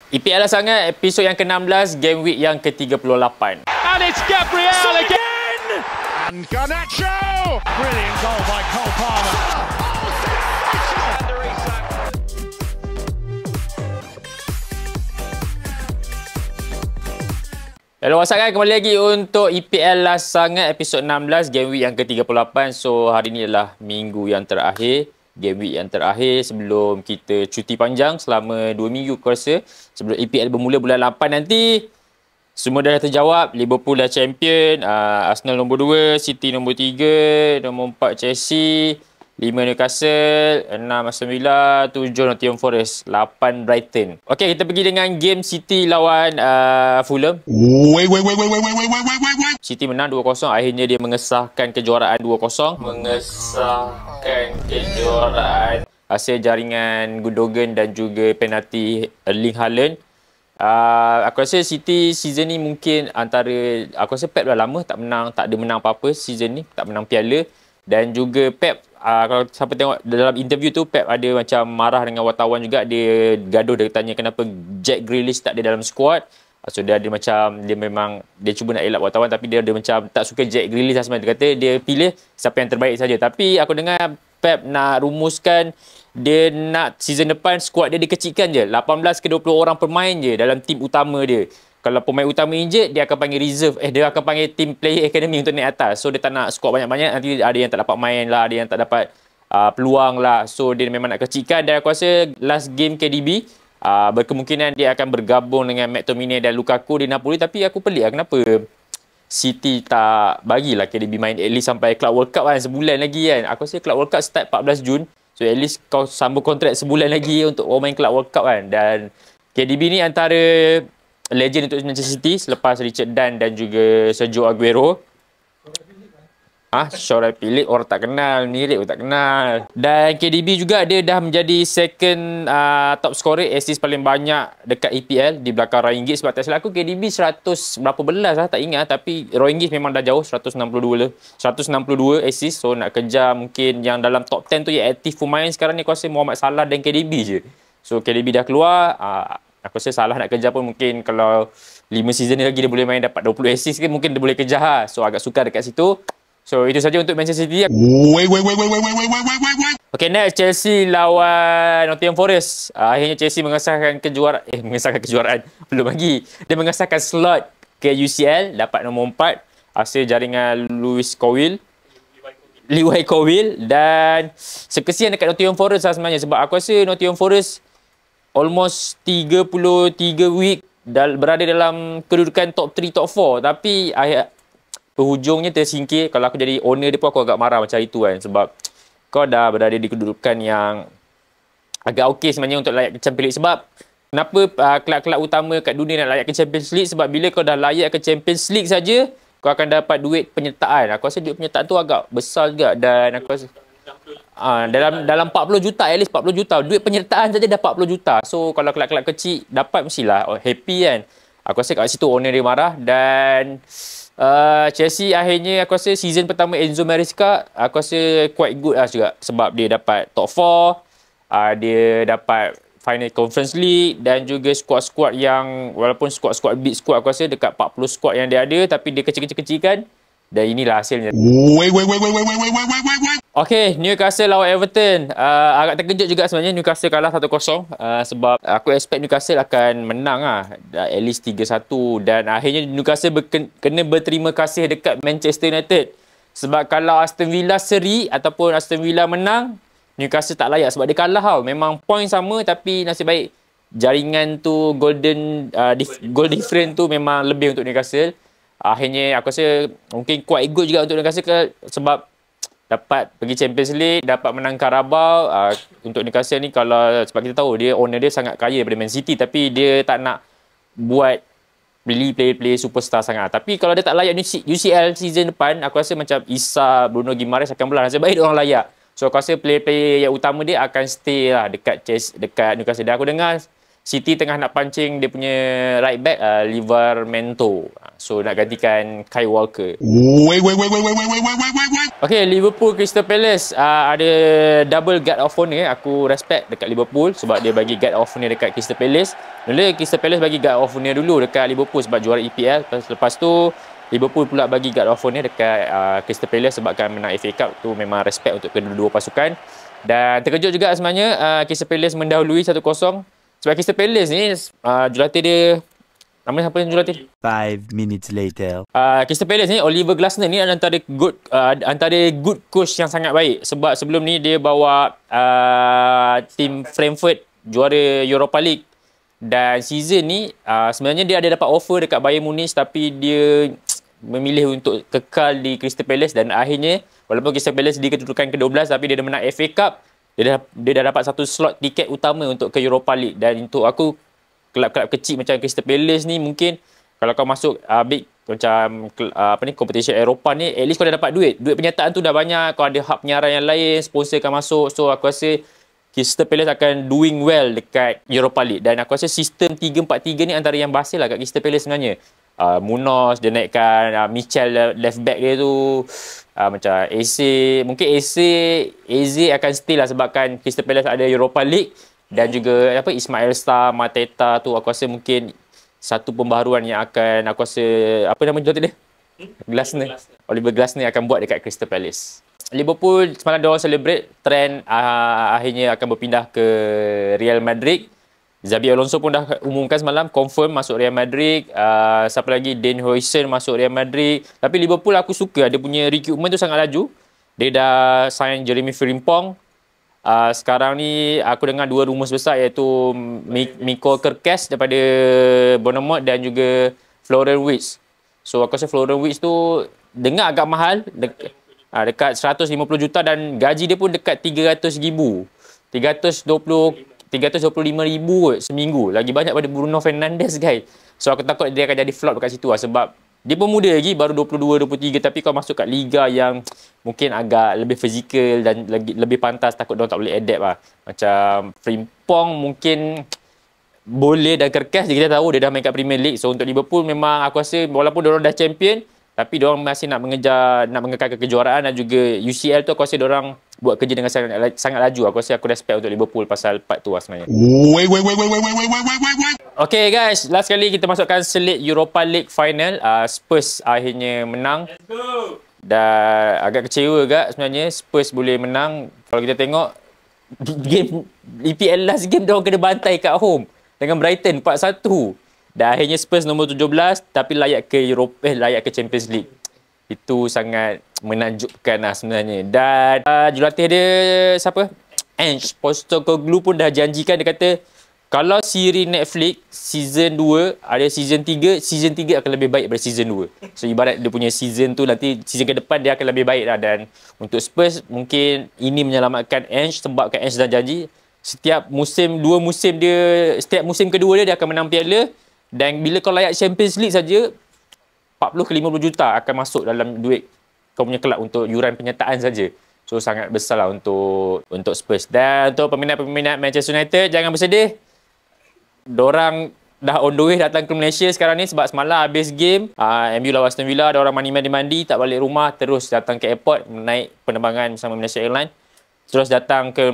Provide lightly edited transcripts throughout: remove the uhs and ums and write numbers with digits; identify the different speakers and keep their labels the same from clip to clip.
Speaker 1: EPL lah sangat, episod yang ke-16, game week yang ke-38.
Speaker 2: And it's Gabriel again! And Garnacho! Brilliant goal by Cole Palmer.
Speaker 1: Hello, what's up guys? Kembali lagi untuk EPL lah sangat, episod 16, game week yang ke-38. So, hari ni adalah minggu yang terakhir, game week yang terakhir sebelum kita cuti panjang selama 2 minggu aku rasa. Sebelum EPL bermula bulan 8 nanti. Semua dah terjawab. Liverpool dah champion, Arsenal nombor 2, City nombor 3, nombor 4 Chelsea, 5 Newcastle, 6 Aston Villa, 7 Nottingham Forest, 8 Brighton. Okey, kita pergi dengan game City lawan Fulham. City menang 2-0. Akhirnya dia mengesahkan kejuaraan 2-0. Hasil jaringan Gundogan dan juga penalti Erling Haaland. Aku rasa City season ni mungkin antara, aku rasa Pep dah lama tak ada menang apa-apa season ni, tak menang piala. Dan juga Pep, kalau siapa tengok dalam interview tu, Pep ada macam marah dengan wartawan juga. Dia gaduh, dia tanya kenapa Jack Grealish tak ada dalam squad. So dia ada macam, dia cuba nak elak wartawan, tapi dia ada macam tak suka Jack Grealish lah sebenarnya. Dia kata dia pilih siapa yang terbaik saja. Tapi aku dengar Pep nak rumuskan, dia nak season depan squad dia dikecilkan je. 18 ke 20 orang pemain je dalam tim utama dia. Kalau pemain utama injet, dia akan panggil reserve. Dia akan panggil team player academy untuk naik atas. So dia tak nak squad banyak-banyak. Nanti ada yang tak dapat main lah, ada yang tak dapat peluang lah. So dia memang nak kecilkan. Dan aku rasa last game KDB, berkemungkinan dia akan bergabung dengan McTominay dan Lukaku di Napoli. Tapi aku pelik lah kenapa City tak bagilah KDB main at least sampai Club World Cup kan, sebulan lagi kan. Aku rasa Club World Cup start 14 Jun. So at least kau sambung kontrak sebulan lagi untuk main Club World Cup kan. Dan KDB ni antara legend untuk Manchester City selepas Richard Dunn dan juga Sergio Aguero. Shorai Philip orang tak kenal, Mirip orang tak kenal. Dan KDB juga dia dah menjadi second top scorer, assist paling banyak dekat EPL di belakang Ryan Giggs. Sebab tak silap aku KDB 100 berapa belas lah, tak ingat. Tapi Ryan Giggs memang dah jauh, 162 assist. So nak kejar mungkin yang dalam top 10 tu yang aktif pemain sekarang ni, aku rasa Mohamed Salah dan KDB je. So KDB dah keluar, aku rasa Salah nak kejar pun mungkin kalau 5 season ni lagi dia boleh main dapat 20 assist ke, mungkin dia boleh kejar lah. So agak sukar dekat situ. So itu saja untuk Manchester City. Okay, next Chelsea lawan Nottingham Forest. Akhirnya Chelsea mengesahkan kejuaraan. Belum lagi. Dia mengesahkan slot ke UCL, dapat nombor 4 hasil jaringan Levi Colwill. Dan sekesian dekat Nottingham Forest lah sebenarnya. Sebab aku rasa Nottingham Forest almost 33 week berada dalam kedudukan top 3, top 4. Tapi penghujungnya tersingkir. Kalau aku jadi owner dia pun aku agak marah macam itu kan. Sebab kau dah berada di kedudukan yang agak okey sebenarnya untuk layak ke Champions League. Sebab kenapa kelab-kelab utama kat dunia nak layak ke Champions League? Sebab bila kau dah layak ke Champions League saja, kau akan dapat duit penyertaan. Aku rasa duit penyertaan tu agak besar juga. Dan aku rasa dalam 40 juta, at least 40 juta. Duit penyertaan saja dah 40 juta. So kalau kelab-kelab kecil dapat mestilah happy kan. Aku rasa kat situ owner dia marah. Dan Chelsea akhirnya aku rasa season pertama Enzo Maresca aku rasa quite good lah juga. Sebab dia dapat top 4, dia dapat final Conference League, dan juga squad-squad yang walaupun squad-squad big squad aku rasa dekat 40 squad yang dia ada, tapi dia kecil-kecilkan. Dan inilah hasilnya. Okay, Newcastle lawan Everton. Agak terkejut juga sebenarnya Newcastle kalah 1-0. Sebab aku expect Newcastle akan menang lah. At least 3-1. Dan akhirnya Newcastle kena berterima kasih dekat Manchester United. Sebab kalau Aston Villa seri ataupun Aston Villa menang, Newcastle tak layak sebab dia kalah tau. Memang point sama, tapi nasib baik jaringan tu, goal difference tu memang lebih untuk Newcastle. Akhirnya aku rasa mungkin quite good juga untuk Newcastle sebab dapat pergi Champions League, dapat menang Carabao. Untuk Newcastle ni, kalau sebab kita tahu dia owner dia sangat kaya daripada Man City, tapi dia tak nak buat beli player-player superstar sangat. Tapi kalau dia tak layak UCL season depan, aku rasa macam Isa, Bruno Guimaraes akan belah. Nasib baik dia orang layak. So aku rasa player-player yang utama dia akan stay lah dekat Newcastle. Dan aku dengar City tengah nak pancing dia punya right back Livramento. So nak gantikan Kyle Walker. Okay, Liverpool Crystal Palace ada double guard of honor. Aku respect dekat Liverpool sebab dia bagi guard of honor dekat Crystal Palace. Mula Crystal Palace bagi guard of honor dulu dekat Liverpool sebab juara EPL. Lepas tu Liverpool pula bagi guard of honor dekat Crystal Palace sebabkan menang FA Cup. Tu memang respect untuk kedua-dua pasukan. Dan terkejut juga sebenarnya Crystal Palace mendahului 1-0. Sebab Crystal Palace ni jurulatih dia, nama siapa yang jurulatih?
Speaker 3: 5 minutes later.
Speaker 1: Crystal Palace ni, Oliver Glasner ni antara good coach yang sangat baik. Sebab sebelum ni dia bawa tim Frankfurt juara Europa League. Dan season ni sebenarnya dia ada dapat offer dekat Bayern Munich tapi dia memilih untuk kekal di Crystal Palace dan akhirnya walaupun Crystal Palace di kedudukan ke-12 tapi dia dah menang FA Cup. Dia dah dapat satu slot tiket utama untuk ke Europa League. Dan untuk aku, kelab-kelab kecil macam Crystal Palace ni mungkin kalau kau masuk big macam competition Eropah ni, at least kau dah dapat duit. Duit penyertaan tu dah banyak, kau ada hub penyiaran yang lain, sponsor akan masuk. So aku rasa Crystal Palace akan doing well dekat Europa League. Dan aku rasa sistem 3-4-3 ni antara yang berhasil lah kat Crystal Palace sebenarnya. Munoz dia naikkan Mitchell left back dia tu, macam mungkin Eze akan stay lah sebabkan Crystal Palace ada Europa League. Dan juga Ismail Sarr, Mateta tu aku rasa mungkin satu pembaharuan yang akan aku rasa apa nama jurulatih dia? Glasner. Oliver Glasner akan buat dekat Crystal Palace. Liverpool semalam dia orang celebrate Trent akhirnya akan berpindah ke Real Madrid. Xabi Alonso pun dah umumkan semalam confirm masuk Real Madrid. Siapa lagi? Dean Huijsen masuk Real Madrid. Tapi Liverpool aku suka dia punya recruitment tu sangat laju. Dia dah sign Jeremy Frimpong. Sekarang ni aku dengar dua rumours besar iaitu Miko Kerkez daripada Bournemouth dan juga Florian Wirtz. So aku rasa Florian Wirtz tu dengar agak mahal, dekat 150 juta dan gaji dia pun dekat 300,000. 325,000 seminggu. Lagi banyak pada Bruno Fernandes, guys. So aku takut dia akan jadi flop dekat situ lah sebab dia pun muda lagi, baru 22, 23. Tapi kau masuk kat liga yang mungkin agak lebih fizikal dan lebih pantas, takut dia tak boleh adapt lah. Macam Frimpong mungkin boleh dan Kerkes, kita tahu dia dah main kat Premier League. So untuk Liverpool memang aku rasa walaupun dia orang dah champion, tapi dia orang masih nak mengekalkan kejuaraan dan juga UCL tu aku rasa dia orang buat kerja dengan sangat laju. Aku rasa aku respect untuk Liverpool pasal part tu lah sebenarnya. Okay guys, last kali kita masukkan selit Europa League final. Spurs akhirnya menang. Let's go! Dan agak kecewa agak sebenarnya Spurs boleh menang. Kalau kita tengok game EPL last game dia orang kena bantai kat home dengan Brighton 4-1. Dan akhirnya Spurs nombor 17 tapi layak ke Champions League. Itu sangat menakjubkan lah sebenarnya. Dan jurulatih dia siapa? Ange Postecoglou pun dah janjikan, dia kata kalau siri Netflix season 2 ada season 3, season 3 akan lebih baik daripada season 2. So ibarat dia punya season tu nanti season ke depan dia akan lebih baik lah. Dan untuk Spurs mungkin ini menyelamatkan Ange sebabkan Ange dah janji setiap musim setiap musim kedua dia akan menang piala. Dan bila kau layak Champions League saja 40 ke 50 juta akan masuk dalam duit kau punya kelab untuk yuran penyertaan saja. So sangat besar lah untuk Spurs. Dan untuk peminat-peminat Manchester United, jangan bersedih. Diorang dah on the way datang ke Malaysia sekarang ni sebab semalam habis game MU lawan Aston Villa, diorang mandi-mandi tak balik rumah, terus datang ke airport naik penerbangan bersama Malaysia Airlines, terus datang ke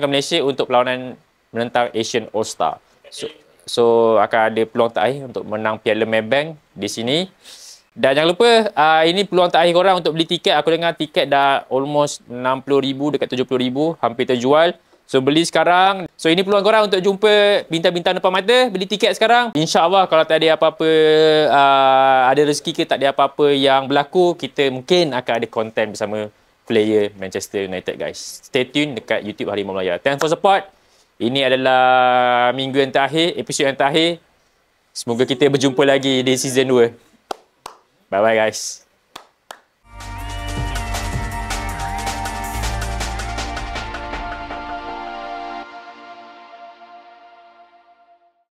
Speaker 1: Malaysia untuk perlawanan menentang Asian All Star. So akan ada peluang terakhir untuk menang Piala Maybank di sini. Dan jangan lupa ini peluang terakhir korang untuk beli tiket. Aku dengar tiket dah almost 60,000 dekat 70,000, hampir terjual. So beli sekarang. So ini peluang korang untuk jumpa bintang-bintang depan mata. Beli tiket sekarang. InsyaAllah kalau tak ada apa-apa, ada rezeki ke tak ada apa-apa yang berlaku, kita mungkin akan ada konten bersama player Manchester United, guys. Stay tune dekat YouTube Harimau Melaya. Thanks for support. Ini adalah minggu yang terakhir, episod yang terakhir. Semoga kita berjumpa lagi di season 2. Bye-bye guys.